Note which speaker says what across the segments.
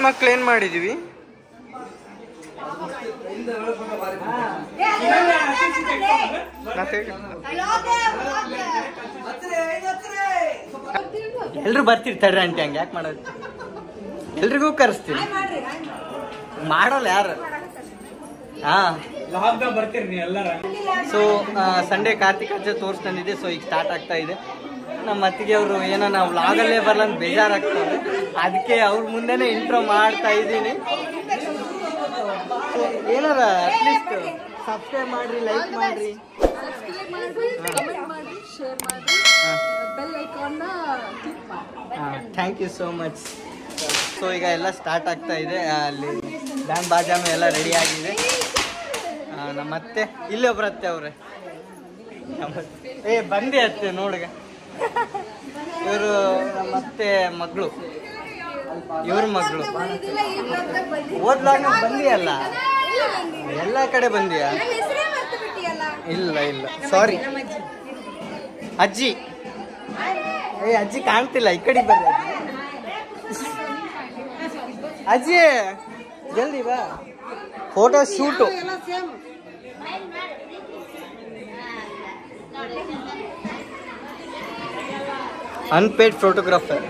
Speaker 1: ಹೆಣ್ಮಕ್ಳು ಏನ್ ಮಾಡಿದೀವಿ? ಎಲ್ರು ಬರ್ತಿರ್ತಾರೆ ಆಂಟಿ, ಹಂಗೆ ಯಾಕೆ ಮಾಡೋದು? ಎಲ್ರಿಗೂ ಕರೆಸ್ತೀನಿ, ಮಾಡೋಲ್ಲ ಯಾರು? ಹಾ, ಬರ್ತೀರಿ ಎಲ್ಲರ. ಸೊ ಸಂಡೇ ಕಾರ್ತಿಕ್ ಅಜ್ಜ ತೋರಿಸ್ತಾನಿದೆ. ಸೊ ಈಗ ಸ್ಟಾರ್ಟ್ ಆಗ್ತಾ ಇದೆ. ನಮ್ಮ ಅತ್ತಿಗೆ ಅವರು ಏನೋ ನಾವು ವ್ಲಾಗಲ್ಲೇ ಬರಲ್ಲ ಅಂತ ಬೇಜಾರಾಗ್ತದೆ, ಅದಕ್ಕೆ ಅವ್ರ ಮುಂದೆನೇ ಇಂಟ್ರೋ ಮಾಡ್ತಾ ಇದ್ದೀನಿ. ಏನಾರ ಅಟ್ಲೀಸ್ಟ್ ಸಬ್ಸ್ಕ್ರೈಬ್ ಮಾಡ್ರಿ, ಲೈಕ್ ಮಾಡ್ರಿ, thank you so much. So ಈಗ ಎಲ್ಲ ಸ್ಟಾರ್ಟ್ ಆಗ್ತಾ ಇದೆ. ಅಲ್ಲಿ ಬ್ಯಾಂಡ್ ಬಾಜಾಮೆ ಎಲ್ಲ ರೆಡಿ ಆಗಿದೆ. ನಮ್ಮ ಅತ್ತೆ ಇಲ್ಲೇ ಒಬ್ರು ಅತ್ತೆ ಅವ್ರೆ. ಬಂದಿ ಅತ್ತೆ ನೋಡ್ಗ, ಇವರು ನಮ್ಮ ಅತ್ತೆ ಮಗಳು, ಇವ್ರ ಮಗಳು. ಓದ್ಲಾಗ ಬಂದಿಯಲ್ಲ, ಎಲ್ಲ ಕಡೆ ಬಂದಿಯಾ? ಇಲ್ಲ ಇಲ್ಲ, ಸಾರಿ ಅಜ್ಜಿ. ಅಜ್ಜಿ ಕಾಣ್ತಿಲ್ಲ, ಈ ಕಡೆ ಬರ್ರಿ ಅಜ್ಜಿ, ಜಲ್ದಿ ಬಾ. Photo shoot. Unpaid photographer.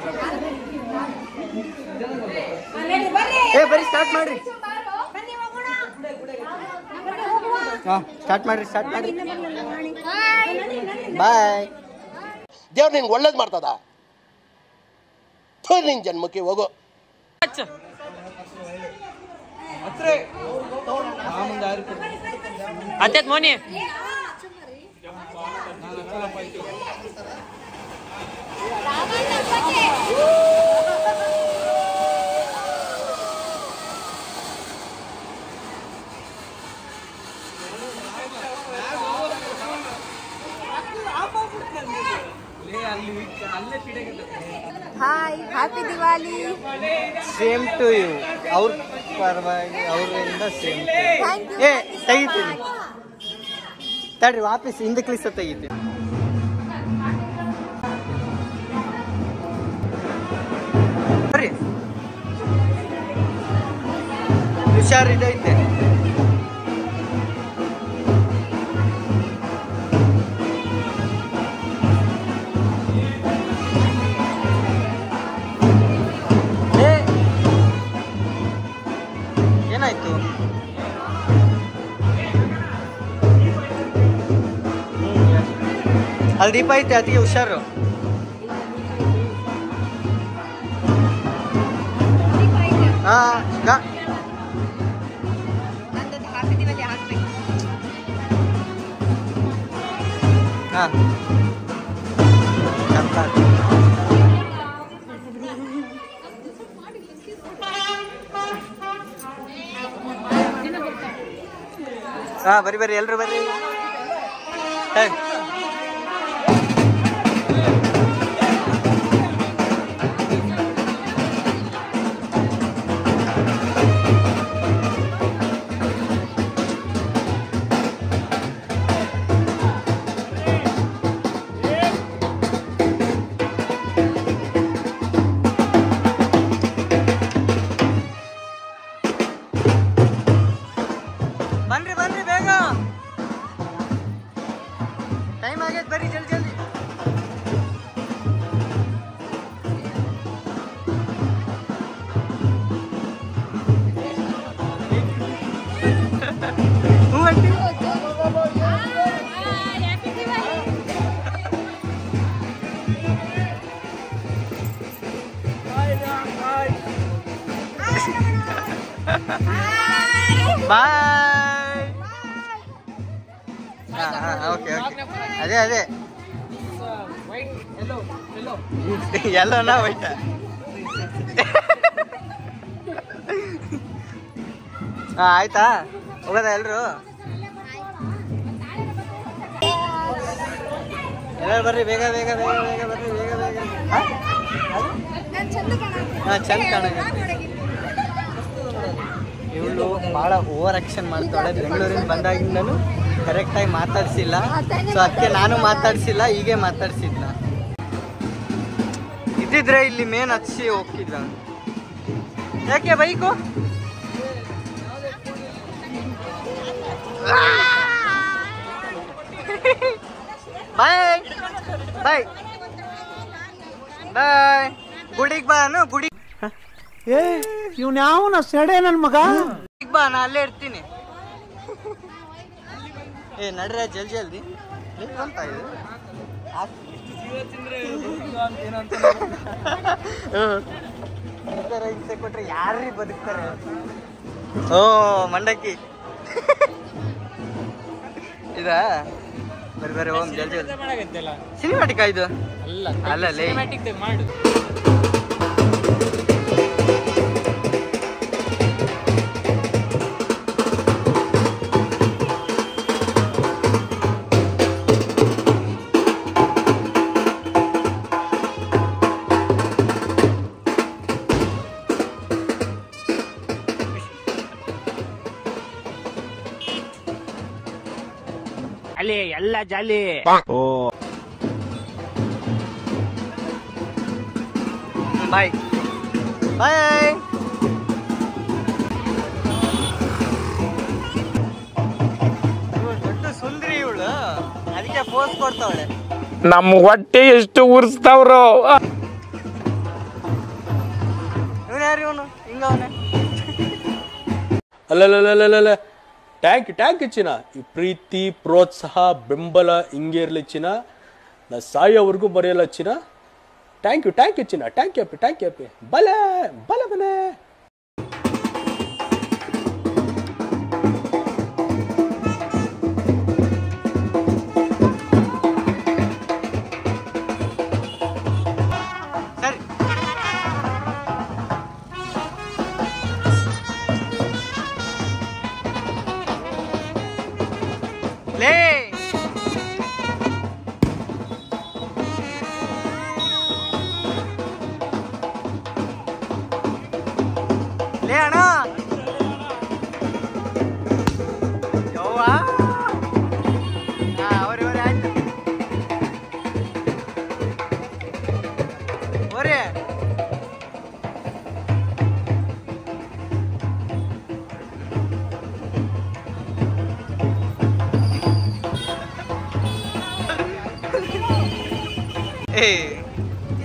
Speaker 1: ಬರೀ ಸ್ಟಾರ್ಟ್ ಮಾಡ್ರಿ. ಸ್ಟಾರ್ಟ್ ಮಾಡ್ರಿ, ಸ್ಟಾರ್ಟ್ ಮಾಡ್ರಿ. ಬಾಯ್.
Speaker 2: ದೇವ್ರು ನಿಂಗೆ ಒಳ್ಳೇದು ಮಾಡ್ತದ. ನಿನ್ ಜನ್ಮಕ್ಕೆ ಹೋಗೋ.
Speaker 1: ಅತ್ತೆ Moni
Speaker 3: hi, happy Diwali.
Speaker 1: Same to you. ಅವ್ರ ಪರವಾಗಿ ಅವರಿಂದ ಸೇಮ್. ತೆಗಿತೀನಿ ತಡ್ರಿ, ವಾಪಸ್ ಹಿಂದೆ ಕ್ಲಿಸ ತೆಗಿತೀನಿ. ಬರ್ರಿ, ಹುಷಾರಿದೈತೆ. ಏನಾಯ್ತು? ಅಲ್ಲಿ ದೀಪ ಐತೆ, ಅದಕ್ಕೆ ಹುಷಾರು. ಬರ್ರಿ ಬರ್ರಿ, ಎಲ್ರು ಬರ್ರಿ. ಬನ್ರಿ ಬನ್ರಿ, ಬೇಗ ಟೈಮ್ ಆಗೈತೆ, ಬರ್ರಿ ಜಲ್ದಿ ಜಲ್ದಿ. ಹ್ಞೂ ಆಂಟಿ. ಬಾಯ್. ಓಕೆ ಓಕೆ, ಅದೇ ಅದೇ ಎಲ್ಲೋನಾ ವೈಟ. ಆಯ್ತಾ, ಹೋಗೋದ ಎಲ್ರು? ಎಲ್ಲರೂ ಬರ್ರಿ, ಬೇಗ ಬೇಗ ಬೇಗ ಬೇಗ ಬರ್ರಿ, ಬೇಗ ಬೇಗ. ಚಂದ ಕಾಣ. ಇವಳು ಭಾಳ ಓವರ್ ಆಕ್ಷನ್ ಮಾಡ್ತಾಳೆ. ಬೆಂಗಳೂರಿಂದ ಬಂದಾಗಿಂದಲೂ ಕರೆಕ್ಟಾಗಿ ಮಾತಾಡ್ಸಿಲ್ಲ. ಸೊ ಅದಕ್ಕೆ ನಾನು ಮಾತಾಡ್ಸಿಲ್ಲ, ಹೀಗೆ ಮಾತಾಡ್ಸಿದ್ನ. ಇದ್ದಿದ್ರೆ ಇಲ್ಲಿ ಮೇನ್ ಹಚ್ಚಿ ಹೋಗ್ತಿದ್ದ. ಯಾಕೆ ಬೈಕು? ಬಾಯ್ ಬಾಯ್ ಬಾಯ್. ಗುಡಿಗೆ ಬಾನು, ಗುಡಿ
Speaker 4: ಇವ್ನ ಯಾವನ ಸೆಡೆ ನನ್ ಮಗ.
Speaker 1: ಬಾ, ನಾ ಅಲ್ಲೇ ಇರ್ತೀನಿ. ನಡ್ರೆ ಜಲ್ದಿ ಅಂತ ಇದು ಹಿಂಸೆ ಕೊಟ್ರೆ ಯಾರೀ ಬದುಕ್ತಾರೆ? ಓ ಮಂಡಕ್ಕಿ ಇದಾ? ಬರ್ರಿ ಓಂ ಜಲ್ದಿ ಸಿನಿಮ್ಯಾಟಿಕ್ ಇದು ಅಲ್ಲೇ ಮಾಡು.
Speaker 4: ಎಲ್ಲ ಜಾಲಿ.
Speaker 1: ಬಾಯ್ ಬಾಯ್. ದೊಡ್ಡ ಸುಂದ್ರಿ ಇವಳು, ಅದಕ್ಕೆ ಪೋಸ್ ಕೊಡ್ತಾವಳೆ.
Speaker 4: ನಮ್ಮ ಹೊಟ್ಟೆ ಎಷ್ಟು ಉರ್ಸ್ತಾವ್ರು.
Speaker 1: ಇವನು ಯಾರು? ಇವನು ಹಿಂಗ ಅವನೇ.
Speaker 5: ಅಲ್ಲಲ್ಲ ಟ್ಯಾಂಕ್ ಚಿನ್ನ. ಈ ಪ್ರೀತಿ ಪ್ರೋತ್ಸಾಹ ಬೆಂಬಲ ಹಿಂಗೆ ಇರಲಿ ಚಿನ್ನ. ನಾ ಸಾಯೋವರೆಗೂ ಬರೆಯಲ್ಲ ಚಿನ್ನ. ಥ್ಯಾಂಕ್ ಯು ಚಿನ್ನ. ಥ್ಯಾಂಕ್ ಯು ಬಲೆ ಬಲೆ.
Speaker 1: ಲೇ ಅಣ್ಣ ಯವ್ವಾ. ಅವ್ರಿ ಆಯ್ತು ಓರಿ.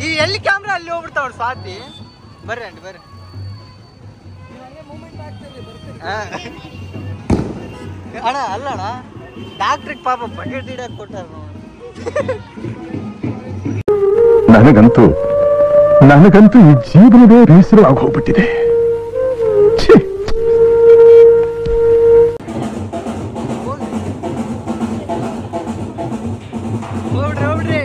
Speaker 1: ಈ ಎಲ್ಲಿ ಕ್ಯಾಮ್ರಾ ಅಲ್ಲಿ ಹೋಗ್ಬಿಡ್ತಾವ ಸ್ವಾತಿ. ಬರ್ರಿ ಅಂಡಿ ಬರ್ರಿ. ಅಣ್ಣ ಅಲ್ಲಣ್ಣ, ಡಾಕ್ಟ್ರಿಗೆ ಪಾಪ ಬಕೆಟ್ ಹಿಡಿಯಕ್ಕೆ ಕೊಟ್ಟಾರ.
Speaker 6: ನನಗಂತೂ ಈ ಜೀವನವೇ ಬೇಸರ ಆಗೋಗ್ಬಿಟ್ಟಿದೆ.
Speaker 1: ಹೋಗ್ಬಿಡ್ರಿ.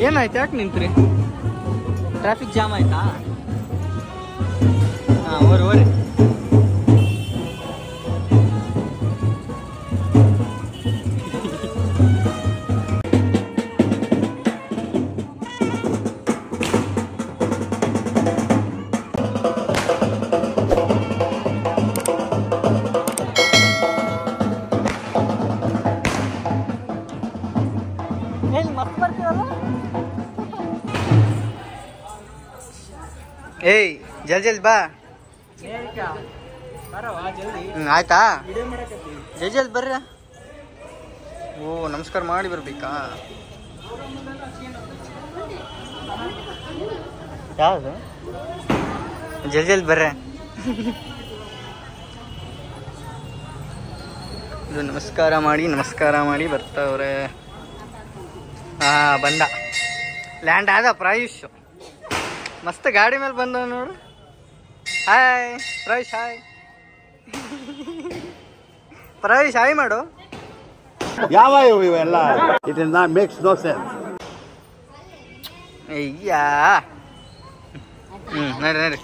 Speaker 1: ಏನಾಯ್ತು? ಯಾಕೆ ನಿಂತ್ರಿ? ಟ್ರಾಫಿಕ್ ಜಾಮ್ ಆಯ್ತಾ? ಓರಿ. ಮಸ್ತ್ ಬರ್ತೀವಲ್ಲ. ಏಯ್ ಜಲ್ದಿ ಬಾ. ಆಯ್ತಾ? ಜಲ್ದಿ ಬರ್ರ. ಓ ನಮಸ್ಕಾರ ಮಾಡಿ ಬರ್ಬೇಕಾ? ಯಾವುದು? ಜಲ್ದಿ ಬರ್ರ. ಇದು ನಮಸ್ಕಾರ ಮಾಡಿ ಬರ್ತಾವ್ರೆ. ಬಂದ ಲ್ಯಾಂಡ್ ಆದ ಪ್ರಾಯುಷ್. ಮಸ್ತ್ ಗಾಡಿ ಮೇಲೆ ಬಂದ ನೋಡು. Hi Prayush. Hi Prayush. Hi ಮಾಡು.
Speaker 2: ಯಾವ ಇವೆಲ್ಲ? It is not makes no sense.
Speaker 1: ಅಯ್ಯಾ ನಡ್ರಿ.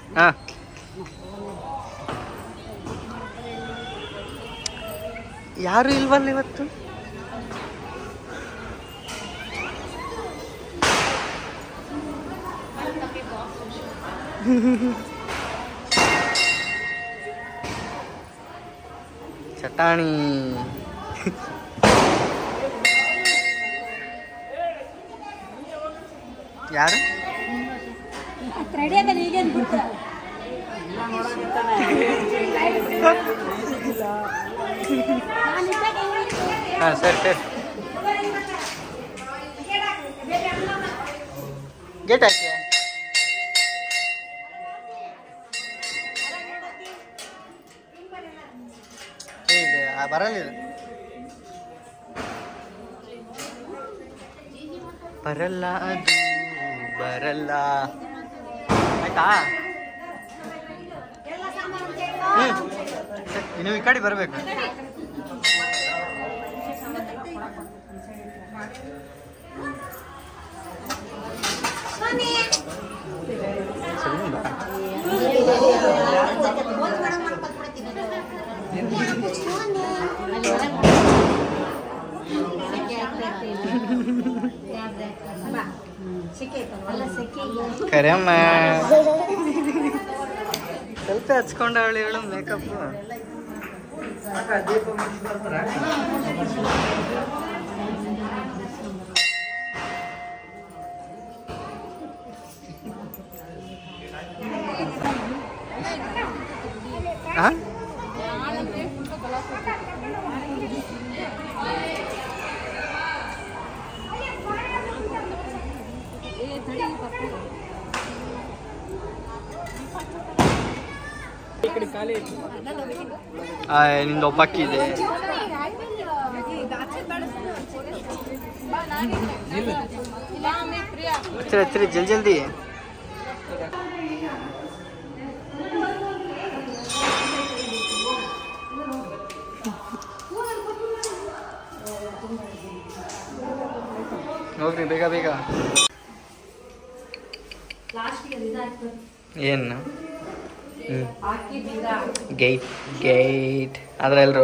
Speaker 1: ಯಾರು ಇಲ್ವಲ್ಲ ಇವತ್ತು. ಚಟ ಪಟಾಣಿ. ಯಾರು ಹಾಂ ಸರಿ ಸರಿ ಗೇಟ್ ಹಾಕಿ. ಇದೆ ಬರಲಿಲ್ಲ ಬರಲ್ಲ ಅದು ಬರಲ್ಲ ಆಯ್ತಾ. ನೀವು ಈ ಕಡೆ ಬರಬೇಕು. ಕರೆಯಮ್ಮ ಸ್ವಲ್ಪ ಹಚ್ಕೊಂಡವಳು ಹೇಳು ಮೇಕಪ್. ನಿಂದು ಒಬ್ಬಕ್ಕಿ ಇದೆ. ಜಲ್ದಿ ಜಲ್ದಿ ಹೋಗ್ರಿ ಬೇಗ ಬೇಗ. ಏನು ಗೇಟ್ ಗೇಟ್ ಆದ್ರೆ ಎಲ್ರು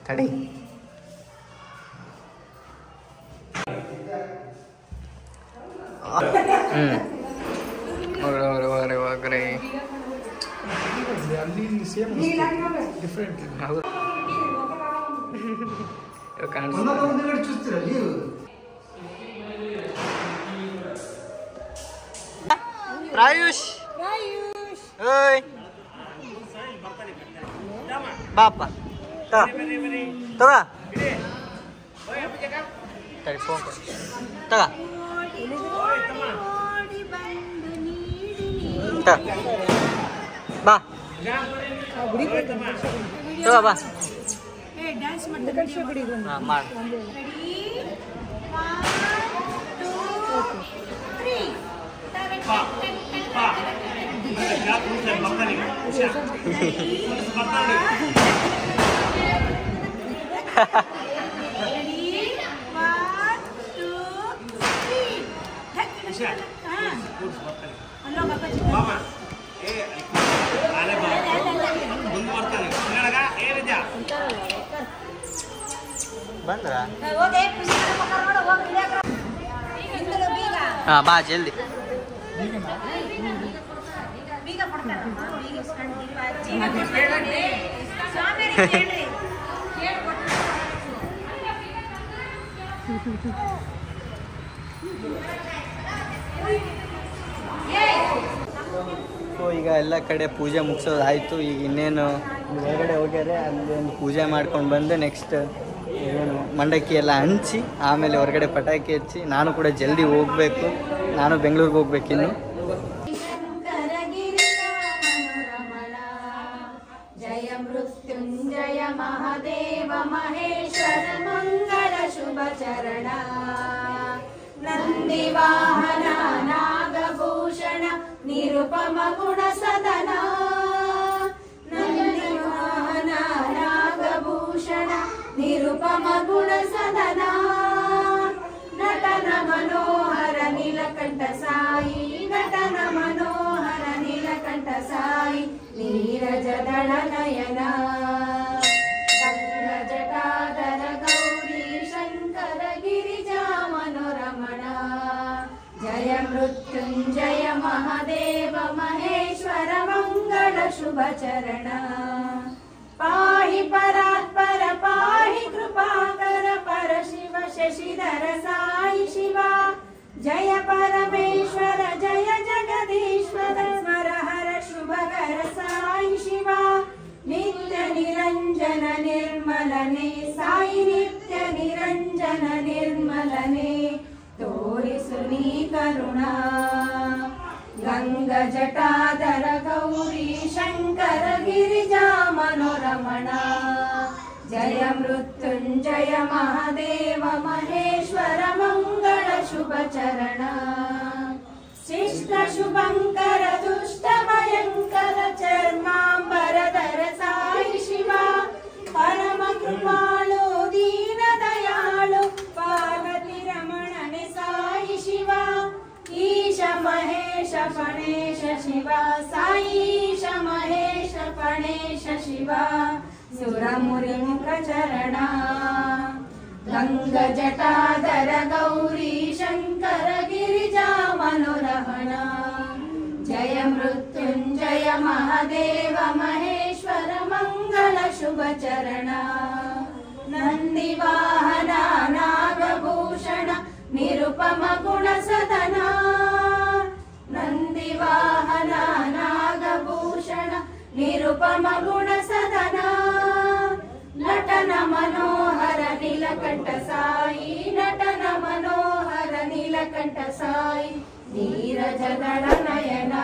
Speaker 1: ತಡಿ. ಹೋಗ್ರಿ ಹೋಗ್ರಿ. ರಾಯುಷ್ ಓಯ್ ಬಾಪ ತಗ ಫೋನ್ ತಗ ಬಾ ತಗ ಬಾ ಮಾಡ. ಬಂದ್ರ ಹಾಂ ಬಾ ಜಲ್ದಿ. ಸೊ ಈಗ ಎಲ್ಲ ಕಡೆ ಪೂಜೆ ಮುಗಿಸೋದಾಯಿತು. ಈಗ ಇನ್ನೇನು ಹೊರಗಡೆ ಹೋಗ್ಯಾರೆ, ಅಲ್ಲಿ ಒಂದು ಪೂಜೆ ಮಾಡ್ಕೊಂಡು ಬಂದು ನೆಕ್ಸ್ಟ್ ಏನು ಮಂಡಕ್ಕಿ ಎಲ್ಲ ಹಂಚಿ ಆಮೇಲೆ ಹೊರಗಡೆ ಪಟಾಕಿ ಹಚ್ಚಿ ನಾನು ಕೂಡ ಜಲ್ದಿ ಹೋಗಬೇಕು. ನಾನು ಬೆಂಗಳೂರಿಗೆ ಹೋಗ್ಬೇಕಿನ್ನು.
Speaker 3: ಜಯ ಮೃತ್ಯುಂಜಯ ಮಹಾದೇವ ಮಹೇಶ್ವರ ಮಂಗಳ ಶುಭ ಚರಣ ನಂದಿ ವಾಹನ ನಾಗಭೂಷಣ ನಿರುಪಮ ಗುಣ ಸದನ ನಂದಿ ವಾಹನ ನಾಗಭೂಷಣ ನಿರುಪಮ ಗುಣ ಸದನ ನಟನ ಮನೋಹರ ನೀಲಕಂಠ ಸಾಯಿ ನಟನ ಮನೋಹರ ನೀಲಕಂಠ ಸಾಯಿ ನೀರಜದಳ ನಯನ ಗಂಗ ಜಟಾಧರ ಗೌರಿ ಶಂಕರ ಗಿರಿಜಾ ಮನೋರಮಣ ಜಯ ಮೃತ್ಯುಂಜಯ शुभ चरण पाहि परात्पर पाहि कृपाकर पर शिव शशिधर साई शिवा जय परमेश्वर जय जगदीश्वर स्मर हर शुभकर साई शिवा नित्य निरंजन निर्मलने साई नित्य निरंजन निर्मलने तोरिसुनी करुणा गंगा जटाधर गौरी शंकर गिरिजा मनोरमणा जय मृत्युंजय महादेव महेश्वर मंगल शुभ चरण शिष्ट शुभंकर दुष्ट भयंकर चर्मांबरधर साई शिवा परम कृपालु दीन दयालु पार्वती रमणने साई शिवा ईश महेश फणेश शिवा साईश महेश फणेश शिवा सुरमुरि मुख चरणा गंगा जटाधर गौरी शंकर गिरिजा मनोरमणा जय मृत्युंजय महादेव महेश्वर मंगल शुभ चरण नंदी वाहन नागभूषण निरुपम गुण सदना नंदी वाहन नागभूषण निरुपम गुण सदना नटन मनोहर नीलकंठ साई नटन मनोहर नीलकंठ साई नीरज गण नयना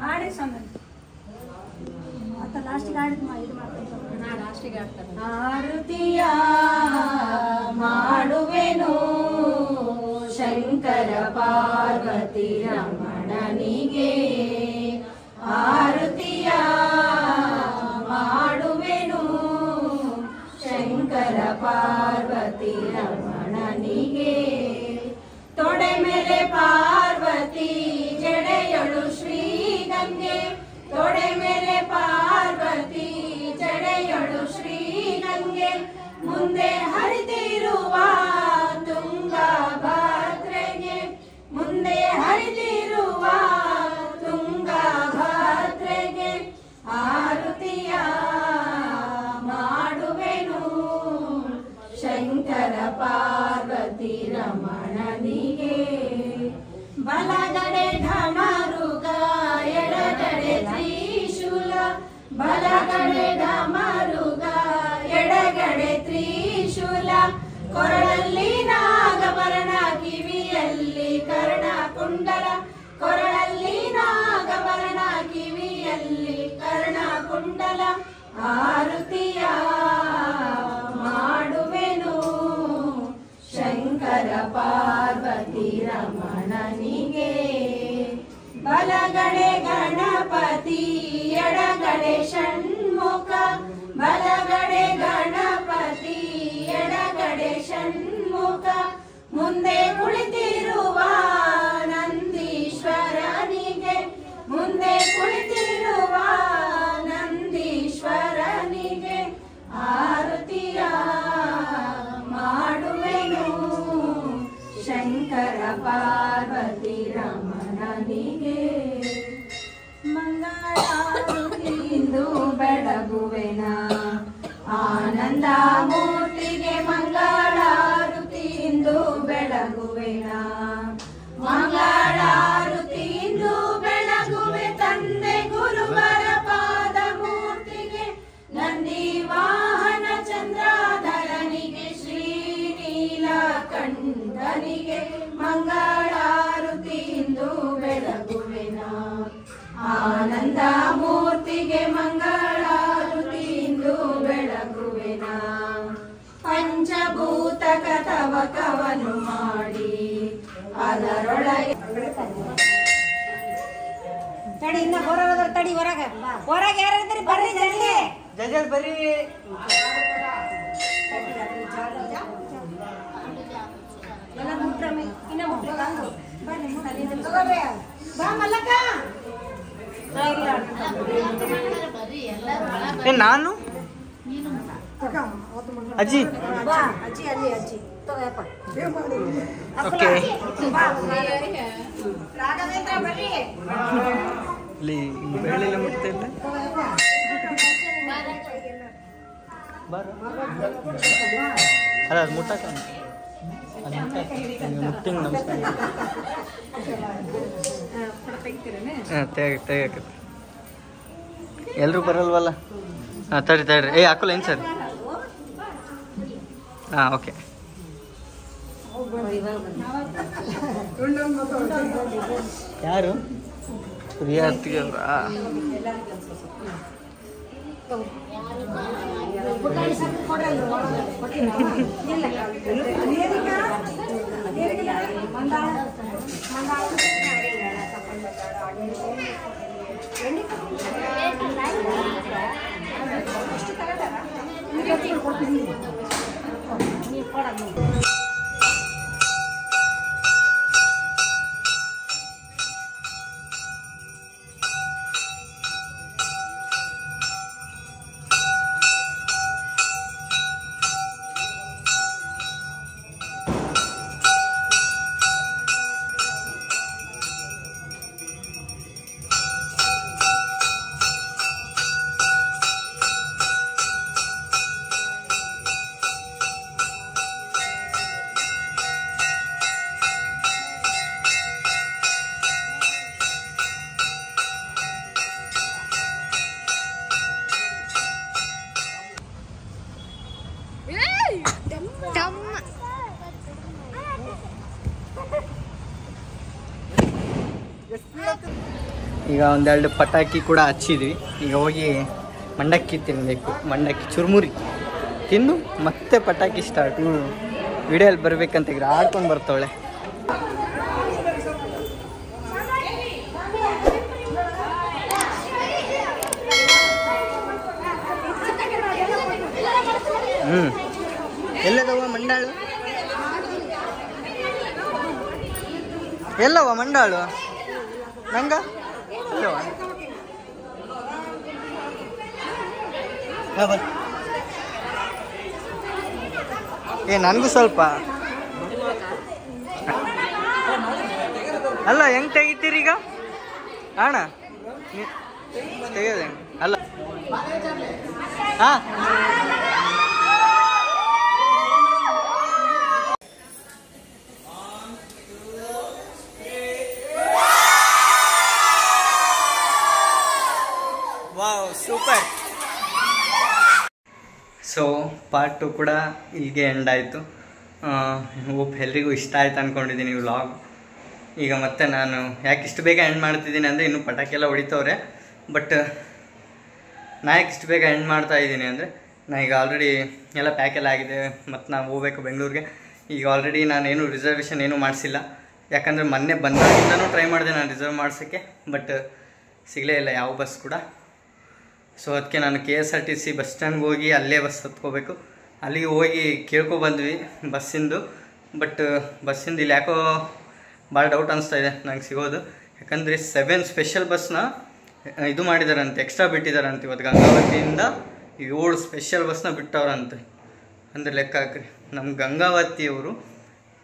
Speaker 3: आड़े समझ आता लास्ट गाड़ी आरतिया ಮಾಡುವೆನು ಶಂಕರ ಪಾರ್ವತಿ ರಮಣನಿಗೆ ಆರತಿಯ ಮಾಡುವೆನು ಶಂಕರ ಪಾರ್ವತಿ ರಮಣನಿಗೆ ತೊಡೆ ಮೇಲೆ ಪಾರ್ವತಿ ಜಡೆಯಳು ಶ್ರೀ ಗಂಗೆ ತೊಡೆ ಮೇಲೆ ಪಾರ್ವತಿ ಜಡೆಯಳು ಶ್ರೀ ಗಂಗೆ ಮುಂದೆ ಹರಿದಿರುವ ತುಂಗಭದ್ರೆಗೆ ಮುಂದೆ ಹರಿದಿರುವ ತುಂಗಭದ್ರೆಗೆ ಆರತಿಯ ಮಾಡುವೆನು ಶಂಕರ ಪಾರ್ವತಿ ರಮಣನಿಗೆ ಬಲಗಡೆ ಢಮರುಗ ಎಡಗಡೆ ತ್ರಿಶೂಲ ಬಲಗಡೆ ಢಮರುಗ ಎಡಗಡೆ ತ್ರಿಶೂಲ ಕೊರಳಲ್ಲಿ ನಾಗಭರಣ ಕಿವಿಯಲ್ಲಿ ಕರ್ಣ ಕುಂಡಲ ಕೊರಳಲ್ಲಿ ನಾಗಭರಣ ಕಿವಿಯಲ್ಲಿ ಕರ್ಣ ಕುಂಡಲ ಆರತಿಯ ಮಾಡುವೆನು ಶಂಕರ ಪಾರ್ವತಿ ರಮಣನಿಗೆ ಬಲಗಡೆ ಗಣಪತಿ ಎಡಗಡೆ ಷಣ್ಮುಖ ಬಲಗಡೆ ಗಣಪತಿ ಎಡಗಡೆ ಷಣ್ಮುಖ ಮುಂದೆ ಕುಳಿತಿರುವ ನಂದೀಶ್ವರನಿಗೆ ಮುಂದೆ ಕುಳಿತಿರುವ ನಂದೀಶ್ವರನಿಗೆ ಆರತಿಯ ಮಾಡುವೆನು ಶಂಕರ ಪಾರ್ವತಿ ರಮಣನಿಗೆ ಮಂಗಳಾರತಿಯಿಂದ ಬೆಳಗುವೆನ ಆನಂದ ಮೂರ್ತಿಗೆ ಮಂಗಳಾರತಿಯಿಂದ ಬೆಳಗುವೆನ ಮಂಗಳಾರತಿಯಿಂದ ಬೆಳಗುವೆ ತಂದೆ ಗುರುವರ ಪಾದ ಮೂರ್ತಿಗೆ ನಂದಿ ವಾಹನ ಚಂದ್ರಾಧರನಿಗೆ ಶ್ರೀನೀಲಕಂಠನಿಗೆ ಮಂಗಳಾರತಿಯಿಂದ ಬೆಳಗುವೆನ ಆನಂದ ಮೂರ್ತಿಗೆ ಮಂಗಳಾರತಿಯಿಂದ ಬೆಳಗುವೆನ ಪಂಚಭೂತ ಕಥವಕವನ್ನು ಮಾಡಿ ಅದರೊಳಗೆ
Speaker 7: ತಡಿ ಇನ್ನ ಹೊರಗ ತಡಿ ಹೊರಗ ಹೊರಗೆ ಯಾರಿದ್ರಿ ಬರ್ರಿ ಜಲ್ದಿ
Speaker 1: ಜಲ್ದಿ ಬರ್ರಿ
Speaker 7: ಎಲ್ಲ ಮುಟ್ರಮೆ ಇನ್ನ ಮುಟ್ಟ ಬರ್ರಿ ಬಾ ಮಲ್ಲಕ್ಕ
Speaker 1: ನಾನು ಅಜ್ಜಿ
Speaker 7: ಬಾ ಅಜ್ಜಿ ಅಲ್ಲಿ ಅಜ್ಜಿ ತಗೋಯಪ್ಪ
Speaker 1: ಓಕೆ
Speaker 7: ರಾಘವೇಂದ್ರ
Speaker 1: ಇಲ್ಲಿ ಬೆಳ್ಳಿಲ್ಲ ಮುಟ್ತಾ ಇಲ್ಲ ಅಲ್ಲ ಅದು ಮುಟ್ಟಕ ಮುಟ್ಟಿಂಗ್ ನಮಸ್ಕಾರ ತೆಗಕ್ಕೆ ಎಲ್ರೂ ಬರಲ್ವಲ್ಲ ಹಾಂ ತಡ್ರಿ ಏ ಹಾಕೋಲ್ಲ ಏನು ಸರ್ ಹಾಂ ಓಕೆ ಯಾರು ಪ್ರಿಯಾರ್ತಿಗೆ ಈಗ ಒಂದೆರಡು ಪಟಾಕಿ ಕೂಡ ಹಚ್ಚಿದ್ವಿ. ಈಗ ಹೋಗಿ ಮಂಡಕ್ಕಿ ತಿನ್ನಬೇಕು. ಮಂಡಕ್ಕಿ ಚುರುಮುರಿ ತಿಂದು ಮತ್ತೆ ಪಟಾಕಿ ಸ್ಟಾರ್ಟ್. ವಿಡಿಯೋಲ್ಲಿ ಬರ್ಬೇಕಂತ ಈಗ ಆಡ್ಕೊಂಡು ಬರ್ತಾವಳೆ. ಎಲ್ಲದವ ಮಂಡಾಳು? ಎಲ್ಲವ ಮಂಡಾಳು? ನಂಗ ಇಲ್ಲವ? ಏ ನನಗೂ ಸ್ವಲ್ಪ ಅಲ್ಲ. ಹೆಂಗ್ ತೆಗಿತೀರಿ ಈಗ ಅಣ್ಣ? ತೆಗೆಯೋದು ಹೆಂಗೆ? ಅಲ್ಲ ಹಾಂ ವಾವ್ ಸೂಪರ್. ಸೊ ಪಾರ್ಟ್ 2 ಕೂಡ ಇಲ್ಲಿಗೆ ಎಂಡ್ ಆಯಿತು. ಹೋಪ್ ಎಲ್ರಿಗೂ ಇಷ್ಟ ಆಯ್ತು ಅಂದ್ಕೊಂಡಿದ್ದೀನಿ ವ್ಲಾಗ್. ಈಗ ಮತ್ತೆ ನಾನು ಯಾಕೆ ಇಷ್ಟು ಬೇಗ ಎಂಡ್ ಮಾಡ್ತಿದ್ದೀನಿ ಅಂದರೆ ಇನ್ನೂ ಪಟಾಕಿ ಎಲ್ಲ ಹೊಡಿತವ್ರೆ. ಬಟ್ ನಾ ಯಾಕೆ ಇಷ್ಟು ಬೇಗ ಎಂಡ್ ಮಾಡ್ತಾ ಇದ್ದೀನಿ ಅಂದರೆ ನಾ ಈಗ ಆಲ್ರೆಡಿ ಎಲ್ಲ ಪ್ಯಾಕೆಲ್ಲ ಆಗಿದೆ ಮತ್ತು ನಾವು ಹೋಗ್ಬೇಕು ಬೆಂಗಳೂರಿಗೆ. ಈಗ ಆಲ್ರೆಡಿ ನಾನೇನು ರಿಸರ್ವೇಷನ್ ಏನೂ ಮಾಡಿಸಿಲ್ಲ. ಯಾಕಂದರೆ ಮೊನ್ನೆ ಬಂದಾಗಿಂದನೂ ಟ್ರೈ ಮಾಡಿದೆ ನಾನು ರಿಸರ್ವ್ ಮಾಡ್ಸೋಕ್ಕೆ, ಬಟ್ ಸಿಗಲೇ ಇಲ್ಲ ಯಾವ ಬಸ್ ಕೂಡ. ಸೊ ಅದಕ್ಕೆ ನಾನು KSRTC ಬಸ್ ಸ್ಟ್ಯಾಂಡ್ಗೆ ಹೋಗಿ ಅಲ್ಲೇ ಬಸ್ ಹತ್ಕೋಬೇಕು. ಅಲ್ಲಿಗೆ ಹೋಗಿ ಕೇಳ್ಕೊಬಂದ್ವಿ ಬಸ್ಸಿಂದು. ಬಟ್ ಬಸ್ಸಿಂದು ಇಲ್ಲಿ ಯಾಕೋ ಭಾಳ ಡೌಟ್ ಅನಿಸ್ತಾ ಇದೆ ನಂಗೆ ಸಿಗೋದು. ಯಾಕಂದರೆ 7 ಸ್ಪೆಷಲ್ ಬಸ್ನ ಇದು ಮಾಡಿದಾರಂತೆ, ಎಕ್ಸ್ಟ್ರಾ ಬಿಟ್ಟಿದ್ದಾರಂತೆ. ಇವತ್ತು ಗಂಗಾವತಿಯಿಂದ 7 ಸ್ಪೆಷಲ್ ಬಸ್ನ ಬಿಟ್ಟವ್ರಂತೆ. ಅಂದರೆ ಲೆಕ್ಕ ಹಾಕ್ರಿ, ನಮ್ಮ ಗಂಗಾವತಿಯವರು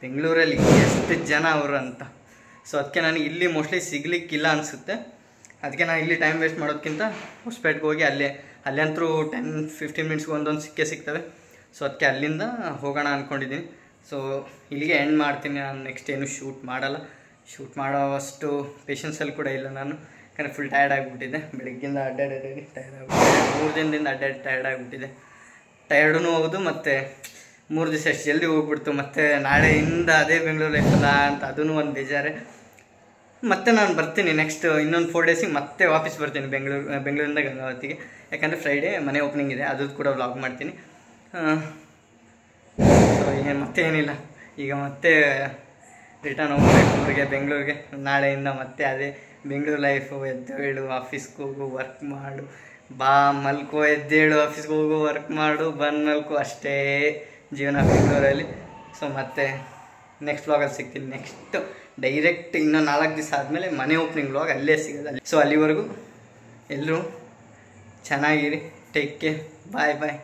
Speaker 1: ಬೆಂಗಳೂರಲ್ಲಿ ಎಷ್ಟು ಜನ ಅವರು ಅಂತ. ಸೊ ಅದಕ್ಕೆ ನನಗೆ ಇಲ್ಲಿ ಮೋಸ್ಟ್ಲಿ ಸಿಗಲಿಕ್ಕಿಲ್ಲ ಅನಿಸುತ್ತೆ. ಅದಕ್ಕೆ ನಾನು ಇಲ್ಲಿ ಟೈಮ್ ವೇಸ್ಟ್ ಮಾಡೋದಕ್ಕಿಂತ ಹೊಸಪೇಟೆಗೆ ಹೋಗಿ ಅಲ್ಲೇ ಅಂತೂ 10-15 ಮಿನಿಟ್ಸ್ಗೆ ಒಂದೊಂದು ಸಿಗ್ತವೆ. ಸೊ ಅದಕ್ಕೆ ಅಲ್ಲಿಂದ ಹೋಗೋಣ ಅಂದ್ಕೊಂಡಿದ್ದೀನಿ. ಸೊ ಇಲ್ಲಿಗೆ ಎಂಡ್ ಮಾಡ್ತೀನಿ. ನಾನು ನೆಕ್ಸ್ಟ್ ಏನು ಶೂಟ್ ಮಾಡಲ್ಲ. ಶೂಟ್ ಮಾಡೋವಷ್ಟು ಪೇಷನ್ಸಲ್ಲಿ ಕೂಡ ಇಲ್ಲ ನಾನು. ಯಾಕಂದರೆ ಫುಲ್ ಟಯರ್ಡ್ ಆಗಿಬಿಟ್ಟಿದೆ. ಬೆಳಗ್ಗಿಂದ ಅಡ್ಡಾಡಿ ಟಯರ್ಡ್ ಆಗಿಬಿಟ್ಟಿದೆ. 3 ದಿನದಿಂದ ಅಡ್ಡಾಡಿ ಟಯರ್ಡ್ ಆಗಿಬಿಟ್ಟಿದೆ. ಟಯರ್ಡೂ ಹೌದು, ಮತ್ತು 3 ದಿವಸ ಎಷ್ಟು ಜಲ್ದಿ ಹೋಗ್ಬಿಡ್ತು. ಮತ್ತು ನಾಳೆಯಿಂದ ಅದೇ ಬೆಂಗಳೂರು ಲೈಫಲ್ಲ ಅಂತ ಅದೂ ಒಂದು ಬೇಜಾರೆ. ಮತ್ತೆ ನಾನು ಬರ್ತೀನಿ ನೆಕ್ಸ್ಟ್ ಇನ್ನೊಂದು 4 ಡೇಸಿಗೆ ಮತ್ತೆ ವಾಪಸ್ ಬರ್ತೀನಿ ಬೆಂಗಳೂರಿಂದ ಗಂಗಾವತಿಗೆ. ಯಾಕಂದರೆ ಫ್ರೈಡೇ ಮನೆ ಓಪನಿಂಗ್ ಇದೆ, ಅದು ಕೂಡ ವ್ಲಾಗ್ ಮಾಡ್ತೀನಿ. ಸೊ ಏನು ಮತ್ತೆ ಏನಿಲ್ಲ, ಈಗ ಮತ್ತೆ ರಿಟರ್ನ್ ಹೋಗ್ಬೇಕು ಊರಿಗೆ ಬೆಂಗಳೂರಿಗೆ. ನಾಳೆಯಿಂದ ಮತ್ತೆ ಅದೇ ಬೆಂಗಳೂರು ಲೈಫು. ಎದ್ದೇಳು, ಆಫೀಸ್ಗೆ ಹೋಗು, ವರ್ಕ್ ಮಾಡು, ಬಾ ಮಲ್ಕೋ, ಎದ್ದೇಳು, ಆಫೀಸ್ಗೆ ಹೋಗು, ವರ್ಕ್ ಮಾಡು, ಬಂದು ಮಲ್ಕೋ, ಅಷ್ಟೇ ಜೀವನ ಬೆಂಗಳೂರಲ್ಲಿ. ಸೊ ಮತ್ತೆ ನೆಕ್ಸ್ಟ್ ವ್ಲಾಗಲ್ಲಿ ಸಿಗ್ತೀನಿ. ನೆಕ್ಸ್ಟ್ ಡೈರೆಕ್ಟ್ ಇನ್ನೂ 4 ದಿವಸ ಆದಮೇಲೆ ಮನೆ ಓಪನಿಂಗ್ ವ್ಲಾಗ್ ಅಲ್ಲೇ ಸಿಗೋದು. ಸೊ ಅಲ್ಲಿವರೆಗೂ ಎಲ್ಲರೂ ಚೆನ್ನಾಗಿರಿ. Take care. ಬಾಯ್ ಬಾಯ್.